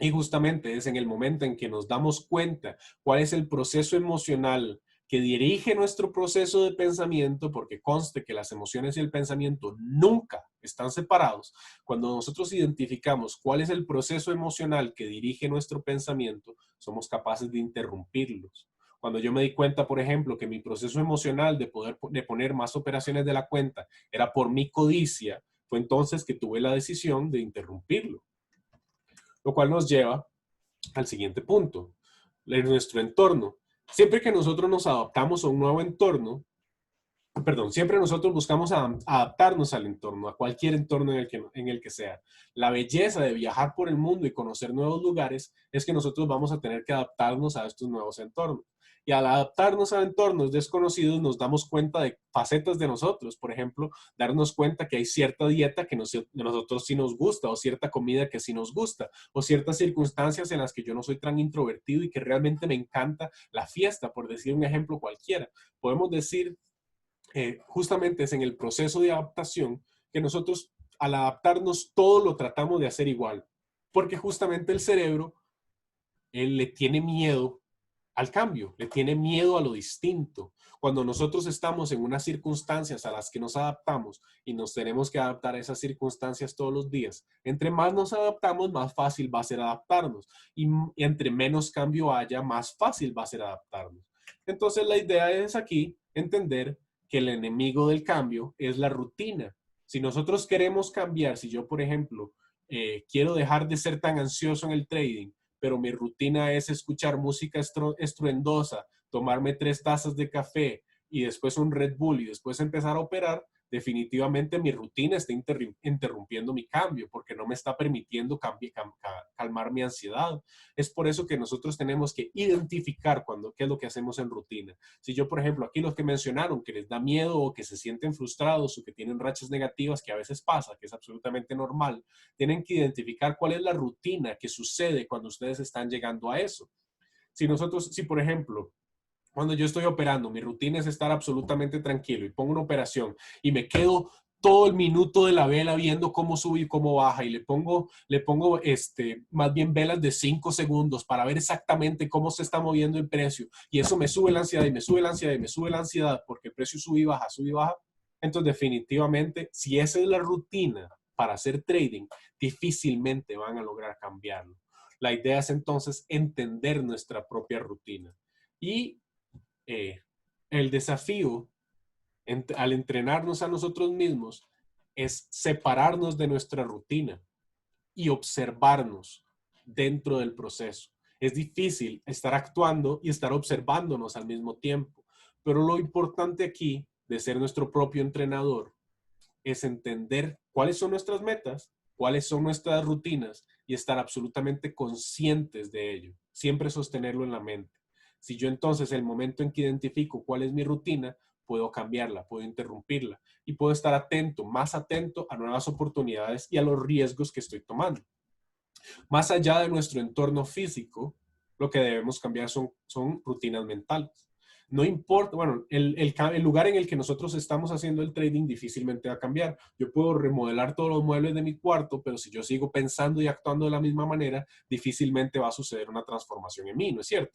Y justamente es en el momento en que nos damos cuenta cuál es el proceso emocional que dirige nuestro proceso de pensamiento, porque conste que las emociones y el pensamiento nunca están separados. Cuando nosotros identificamos cuál es el proceso emocional que dirige nuestro pensamiento, somos capaces de interrumpirlos. Cuando yo me di cuenta, por ejemplo, que mi proceso emocional de poner más operaciones de la cuenta era por mi codicia, fue entonces que tuve la decisión de interrumpirlo. Lo cual nos lleva al siguiente punto, en nuestro entorno. Siempre que nosotros nos adaptamos a un nuevo entorno, siempre nosotros buscamos adaptarnos al entorno, a cualquier entorno en el que sea. La belleza de viajar por el mundo y conocer nuevos lugares es que nosotros vamos a tener que adaptarnos a estos nuevos entornos. Y al adaptarnos a entornos desconocidos nos damos cuenta de facetas de nosotros. Por ejemplo, darnos cuenta que hay cierta dieta que nosotros sí nos gusta, o cierta comida que sí nos gusta, o ciertas circunstancias en las que yo no soy tan introvertido y que realmente me encanta la fiesta, por decir un ejemplo cualquiera. Podemos decir justamente es en el proceso de adaptación que nosotros al adaptarnos todo lo tratamos de hacer igual, porque justamente el cerebro él le tiene miedo al cambio, le tiene miedo a lo distinto. Cuando nosotros estamos en unas circunstancias a las que nos adaptamos y nos tenemos que adaptar a esas circunstancias todos los días, entre más nos adaptamos, más fácil va a ser adaptarnos. Y entre menos cambio haya, más fácil va a ser adaptarnos. Entonces la idea es aquí entender que el enemigo del cambio es la rutina. Si nosotros queremos cambiar, si yo, por ejemplo, quiero dejar de ser tan ansioso en el trading, pero mi rutina es escuchar música estruendosa, tomarme 3 tazas de café y después un Red Bull y después empezar a operar, definitivamente mi rutina está interrumpiendo mi cambio porque no me está permitiendo calmar mi ansiedad. Es por eso que nosotros tenemos que identificar qué es lo que hacemos en rutina. Si yo, por ejemplo, aquí los que mencionaron que les da miedo o que se sienten frustrados o que tienen rachas negativas, que a veces pasa, que es absolutamente normal, tienen que identificar cuál es la rutina que sucede cuando ustedes están llegando a eso. Si por ejemplo, cuando yo estoy operando, mi rutina es estar absolutamente tranquilo y pongo una operación y me quedo todo el minuto de la vela viendo cómo sube y cómo baja y le pongo más bien velas de 5 segundos para ver exactamente cómo se está moviendo el precio y eso me sube la ansiedad y me sube la ansiedad y me sube la ansiedad porque el precio sube y baja, entonces definitivamente si esa es la rutina para hacer trading, difícilmente van a lograr cambiarlo. La idea es entonces entender nuestra propia rutina. Y el desafío al entrenarnos a nosotros mismos es separarnos de nuestra rutina y observarnos dentro del proceso. Es difícil estar actuando y estar observándonos al mismo tiempo, pero lo importante aquí de ser nuestro propio entrenador es entender cuáles son nuestras metas, cuáles son nuestras rutinas y estar absolutamente conscientes de ello. Siempre sostenerlo en la mente. Si yo entonces el momento en que identifico cuál es mi rutina, puedo cambiarla, puedo interrumpirla y puedo estar atento, más atento a nuevas oportunidades y a los riesgos que estoy tomando. Más allá de nuestro entorno físico, lo que debemos cambiar son rutinas mentales. No importa, bueno, el lugar en el que nosotros estamos haciendo el trading difícilmente va a cambiar. Yo puedo remodelar todos los muebles de mi cuarto, pero si yo sigo pensando y actuando de la misma manera, difícilmente va a suceder una transformación en mí, ¿no es cierto?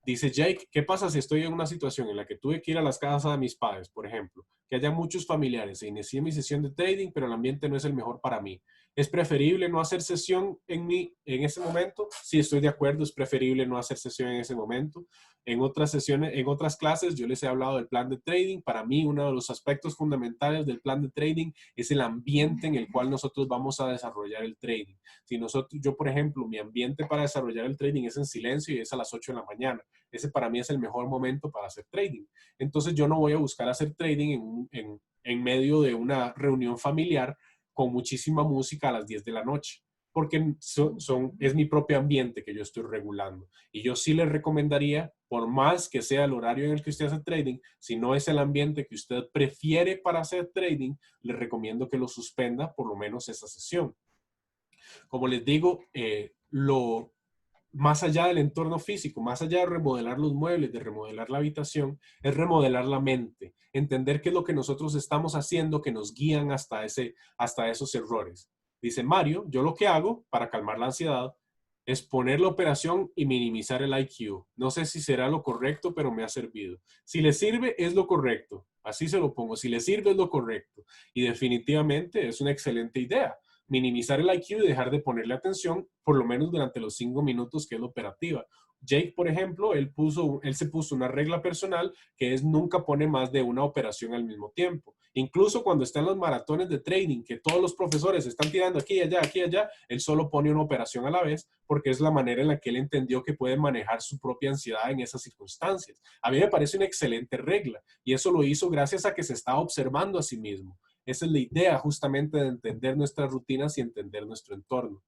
Dice Jake, ¿qué pasa si estoy en una situación en la que tuve que ir a las casas de mis padres, por ejemplo, que haya muchos familiares e inicié mi sesión de trading, pero el ambiente no es el mejor para mí? ¿Es preferible no hacer sesión en ese momento? Sí, estoy de acuerdo, es preferible no hacer sesión en ese momento. En otras sesiones, en otras clases, yo les he hablado del plan de trading. Para mí, uno de los aspectos fundamentales del plan de trading es el ambiente en el cual nosotros vamos a desarrollar el trading. Si nosotros, yo, por ejemplo, mi ambiente para desarrollar el trading es en silencio y es a las 8 de la mañana. Ese para mí es el mejor momento para hacer trading. Entonces, yo no voy a buscar hacer trading en medio de una reunión familiar con muchísima música a las 10 de la noche, porque es mi propio ambiente que yo estoy regulando. Y yo sí les recomendaría, por más que sea el horario en el que usted hace trading, si no es el ambiente que usted prefiere para hacer trading, les recomiendo que lo suspenda por lo menos esa sesión. Como les digo, más allá del entorno físico, más allá de remodelar los muebles, de remodelar la habitación, es remodelar la mente, entender qué es lo que nosotros estamos haciendo que nos guían hasta esos errores. Dice Mario, yo lo que hago para calmar la ansiedad es poner la operación y minimizar el IQ. No sé si será lo correcto, pero me ha servido. Si le sirve, es lo correcto. Así se lo pongo. Si le sirve, es lo correcto. Y definitivamente es una excelente idea minimizar el IQ y dejar de ponerle atención, por lo menos durante los 5 minutos que es la operativa. Jake, por ejemplo, él se puso una regla personal que es nunca pone más de una operación al mismo tiempo. Incluso cuando está en los maratones de trading, que todos los profesores están tirando aquí y allá, él solo pone una operación a la vez porque es la manera en la que él entendió que puede manejar su propia ansiedad en esas circunstancias. A mí me parece una excelente regla y eso lo hizo gracias a que se estaba observando a sí mismo. Esa es la idea justamente de entender nuestras rutinas y entender nuestro entorno.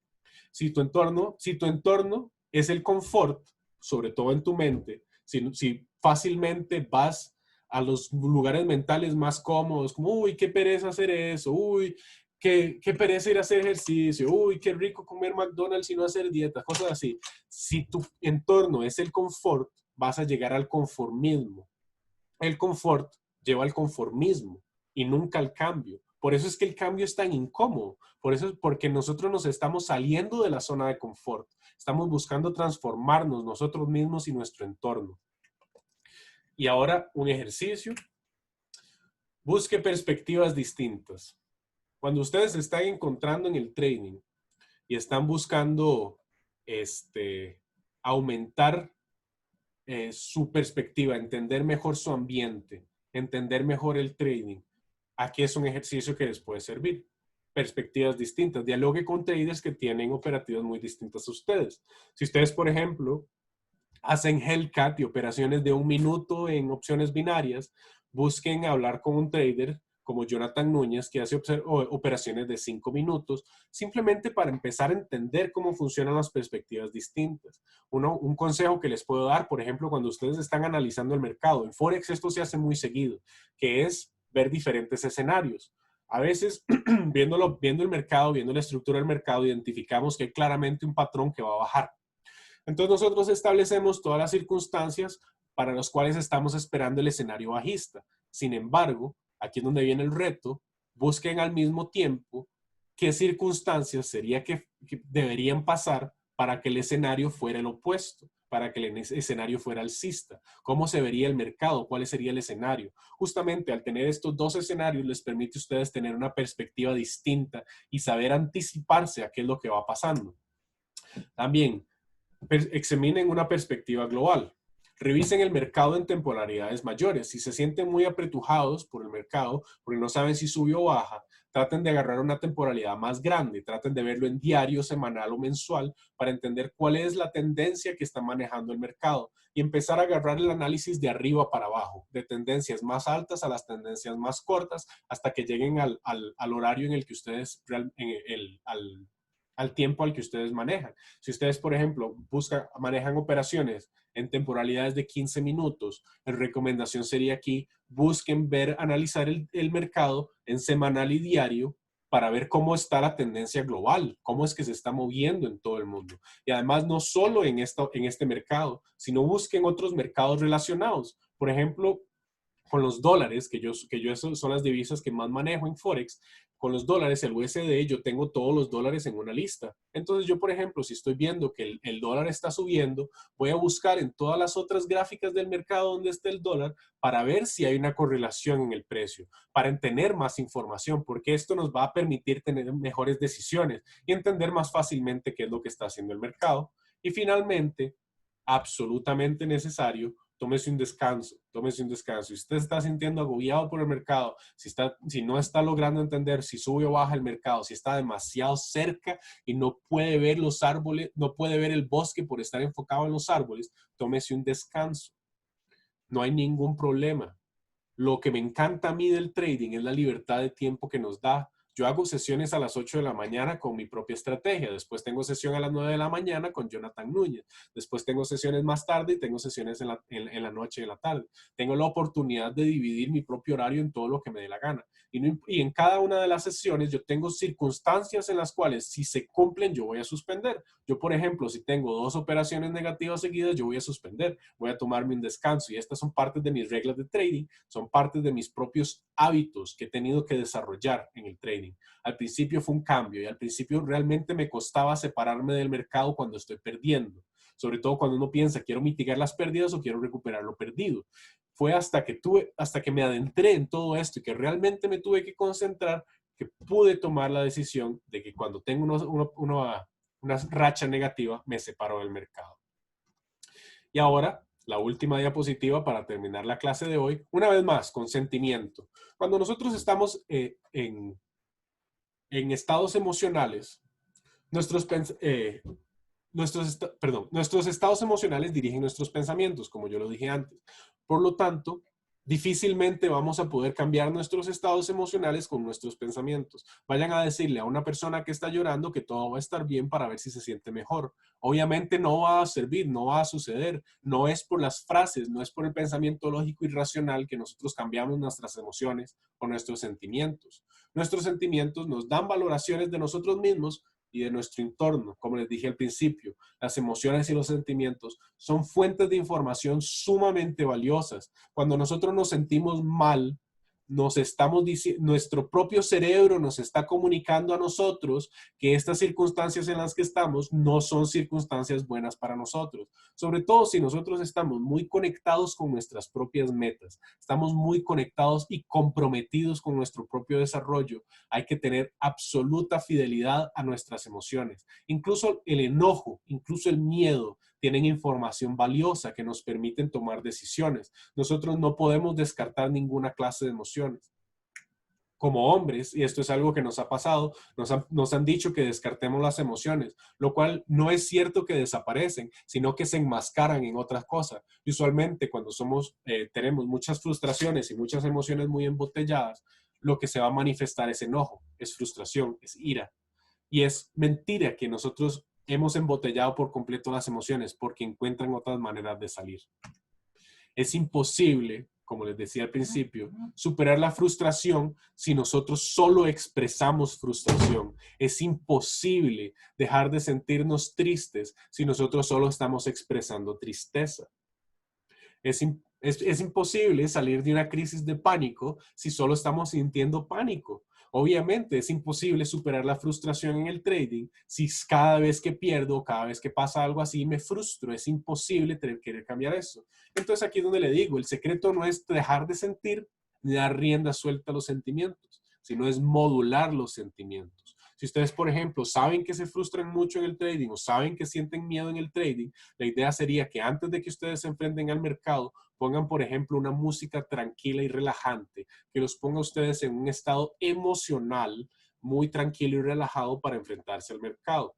Si tu entorno es el confort, sobre todo en tu mente, si fácilmente vas a los lugares mentales más cómodos, como, uy, qué pereza hacer eso, uy, qué pereza ir a hacer ejercicio, uy, qué rico comer McDonald's y no hacer dieta, cosas así. Si tu entorno es el confort, vas a llegar al conformismo. El confort lleva al conformismo y nunca al cambio. Por eso es que el cambio es tan incómodo. Por eso es porque nosotros nos estamos saliendo de la zona de confort. Estamos buscando transformarnos nosotros mismos y nuestro entorno. Y ahora un ejercicio. Busque perspectivas distintas. Cuando ustedes se están encontrando en el training y están buscando aumentar su perspectiva, entender mejor su ambiente, entender mejor el trading, aquí es un ejercicio que les puede servir. Perspectivas distintas. Dialogue con traders que tienen operativas muy distintas a ustedes. Si ustedes, por ejemplo, hacen Hellcat y operaciones de 1 minuto en opciones binarias, busquen hablar con un trader como Jonathan Núñez, que hace operaciones de 5 minutos, simplemente para empezar a entender cómo funcionan las perspectivas distintas. Un consejo que les puedo dar, por ejemplo, cuando ustedes están analizando el mercado, en Forex esto se hace muy seguido, que es ver diferentes escenarios. A veces, viendo el mercado, viendo la estructura del mercado, identificamos que hay claramente un patrón que va a bajar. Entonces nosotros establecemos todas las circunstancias para las cuales estamos esperando el escenario bajista. Sin embargo, aquí es donde viene el reto, busquen al mismo tiempo qué circunstancias sería que deberían pasar para que el escenario fuera el opuesto, para que el escenario fuera alcista. ¿Cómo se vería el mercado? ¿Cuál sería el escenario? Justamente al tener estos dos escenarios les permite a ustedes tener una perspectiva distinta y saber anticiparse a qué es lo que va pasando. También, examinen una perspectiva global. Revisen el mercado en temporalidades mayores. Si se sienten muy apretujados por el mercado, porque no saben si sube o baja, traten de agarrar una temporalidad más grande. Traten de verlo en diario, semanal o mensual para entender cuál es la tendencia que está manejando el mercado y empezar a agarrar el análisis de arriba para abajo, de tendencias más altas a las tendencias más cortas, hasta que lleguen al horario en el que ustedes, al tiempo al que ustedes manejan. Si ustedes, por ejemplo, manejan operaciones en temporalidades de 15 minutos, la recomendación sería aquí, busquen analizar el mercado en semanal y diario para ver cómo está la tendencia global, cómo es que se está moviendo en todo el mundo. Y además, no solo en este mercado, sino busquen otros mercados relacionados. Por ejemplo, con los dólares, que esos son las divisas que más manejo en Forex, con los dólares, el USD, yo tengo todos los dólares en una lista. Entonces yo, por ejemplo, si estoy viendo que el dólar está subiendo, voy a buscar en todas las otras gráficas del mercado donde esté el dólar para ver si hay una correlación en el precio, para tener más información, porque esto nos va a permitir tener mejores decisiones y entender más fácilmente qué es lo que está haciendo el mercado. Y finalmente, absolutamente necesario, tómese un descanso, tómese un descanso. Si usted está sintiendo agobiado por el mercado, si no está logrando entender si sube o baja el mercado, si está demasiado cerca y no puede ver los árboles, no puede ver el bosque por estar enfocado en los árboles, tómese un descanso. No hay ningún problema. Lo que me encanta a mí del trading es la libertad de tiempo que nos da. Yo hago sesiones a las 8 de la mañana con mi propia estrategia. Después tengo sesión a las 9 de la mañana con Jonathan Núñez. Después tengo sesiones más tarde y tengo sesiones en la noche y en la tarde. Tengo la oportunidad de dividir mi propio horario en todo lo que me dé la gana. Y en cada una de las sesiones yo tengo circunstancias en las cuales si se cumplen yo voy a suspender. Yo, por ejemplo, si tengo 2 operaciones negativas seguidas, yo voy a suspender. Voy a tomarme un descanso. Y estas son partes de mis reglas de trading. Son partes de mis propios hábitos que he tenido que desarrollar en el trading. Al principio fue un cambio y al principio realmente me costaba separarme del mercado cuando estoy perdiendo. Sobre todo cuando uno piensa, quiero mitigar las pérdidas o quiero recuperar lo perdido. Fue hasta que me adentré en todo esto y que realmente me tuve que concentrar que pude tomar la decisión de que cuando tengo una racha negativa, me separo del mercado. Y ahora, la última diapositiva para terminar la clase de hoy, una vez más, consentimiento. Cuando nosotros estamos en estados emocionales, nuestros estados emocionales dirigen nuestros pensamientos, como yo lo dije antes. Por lo tanto, difícilmente vamos a poder cambiar nuestros estados emocionales con nuestros pensamientos. Vayan a decirle a una persona que está llorando que todo va a estar bien para ver si se siente mejor. Obviamente no va a servir, no va a suceder. No es por las frases, no es por el pensamiento lógico y racional que nosotros cambiamos nuestras emociones o nuestros sentimientos. Nuestros sentimientos nos dan valoraciones de nosotros mismos y de nuestro entorno. Como les dije al principio, las emociones y los sentimientos son fuentes de información sumamente valiosas. Cuando nosotros nos sentimos mal, nuestro propio cerebro nos está comunicando a nosotros que estas circunstancias en las que estamos no son circunstancias buenas para nosotros. Sobre todo si nosotros estamos muy conectados con nuestras propias metas, estamos muy conectados y comprometidos con nuestro propio desarrollo. Hay que tener absoluta fidelidad a nuestras emociones. Incluso el enojo, incluso el miedo, tienen información valiosa que nos permiten tomar decisiones. Nosotros no podemos descartar ninguna clase de emociones. Como hombres, y esto es algo que nos ha pasado, nos han dicho que descartemos las emociones, lo cual no es cierto que desaparecen, sino que se enmascaran en otras cosas. Y usualmente cuando tenemos muchas frustraciones y muchas emociones muy embotelladas, lo que se va a manifestar es enojo, es frustración, es ira. Y es mentira que nosotros hemos embotellado por completo las emociones porque encuentran otras maneras de salir. Es imposible, como les decía al principio, superar la frustración si nosotros solo expresamos frustración. Es imposible dejar de sentirnos tristes si nosotros solo estamos expresando tristeza. Es imposible salir de una crisis de pánico si solo estamos sintiendo pánico. Obviamente es imposible superar la frustración en el trading si cada vez que pierdo, cada vez que pasa algo así, me frustro. Es imposible querer cambiar eso. Entonces aquí es donde le digo, el secreto no es dejar de sentir ni dar rienda suelta a los sentimientos, sino es modular los sentimientos. Si ustedes, por ejemplo, saben que se frustran mucho en el trading o saben que sienten miedo en el trading, la idea sería que antes de que ustedes se enfrenten al mercado, pongan, por ejemplo, una música tranquila y relajante, que los ponga a ustedes en un estado emocional muy tranquilo y relajado para enfrentarse al mercado.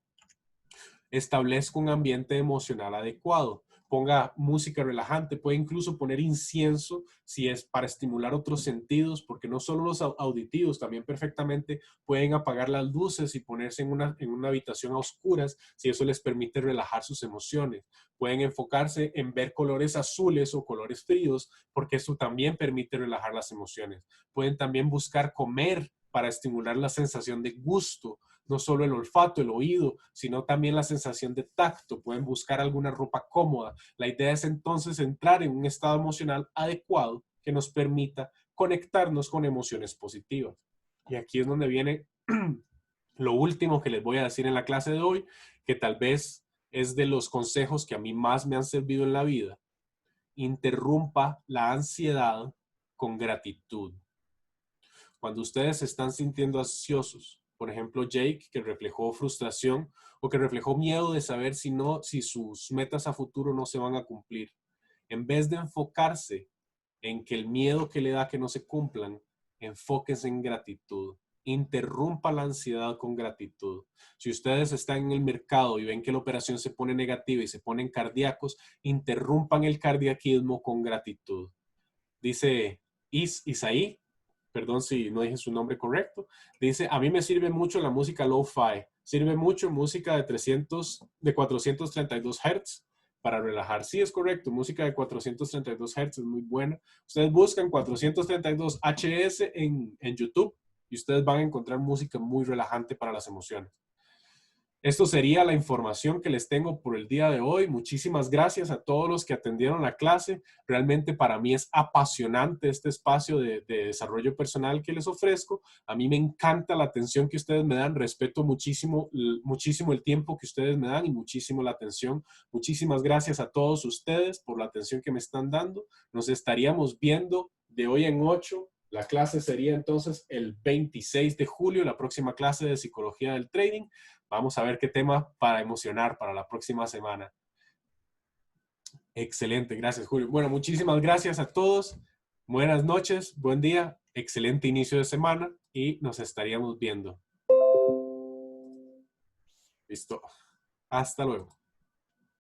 Establezca un ambiente emocional adecuado. Ponga música relajante, puede incluso poner incienso si es para estimular otros sentidos, porque no solo los auditivos, también perfectamente pueden apagar las luces y ponerse en una habitación a oscuras si eso les permite relajar sus emociones. Pueden enfocarse en ver colores azules o colores fríos, porque eso también permite relajar las emociones. Pueden también buscar comer para estimular la sensación de gusto, no solo el olfato, el oído, sino también la sensación de tacto. Pueden buscar alguna ropa cómoda. La idea es entonces entrar en un estado emocional adecuado que nos permita conectarnos con emociones positivas. Y aquí es donde viene lo último que les voy a decir en la clase de hoy, que tal vez es de los consejos que a mí más me han servido en la vida. Interrumpa la ansiedad con gratitud. Cuando ustedes se están sintiendo ansiosos, por ejemplo, Jake, que reflejó frustración o que reflejó miedo de saber si sus metas a futuro no se van a cumplir, en vez de enfocarse en que el miedo que le da que no se cumplan, enfóquense en gratitud. Interrumpa la ansiedad con gratitud. Si ustedes están en el mercado y ven que la operación se pone negativa y se ponen cardíacos, interrumpan el cardiaquismo con gratitud. Dice Isaí, perdón si no dije su nombre correcto, dice, a mí me sirve mucho la música lo-fi, sirve mucho música de 432 Hz para relajar. Sí, es correcto, música de 432 Hz es muy buena. Ustedes buscan 432 HS en YouTube y ustedes van a encontrar música muy relajante para las emociones. Esto sería la información que les tengo por el día de hoy. Muchísimas gracias a todos los que atendieron la clase. Realmente para mí es apasionante este espacio de desarrollo personal que les ofrezco. A mí me encanta la atención que ustedes me dan. Respeto muchísimo el tiempo que ustedes me dan y muchísimo la atención. Muchísimas gracias a todos ustedes por la atención que me están dando. Nos estaríamos viendo de hoy en 8. La clase sería entonces el 26 de julio, la próxima clase de psicología del trading. Vamos a ver qué tema para emocionar para la próxima semana. Excelente, gracias Julio. Bueno, muchísimas gracias a todos. Buenas noches, buen día, excelente inicio de semana y nos estaríamos viendo. Listo. Hasta luego.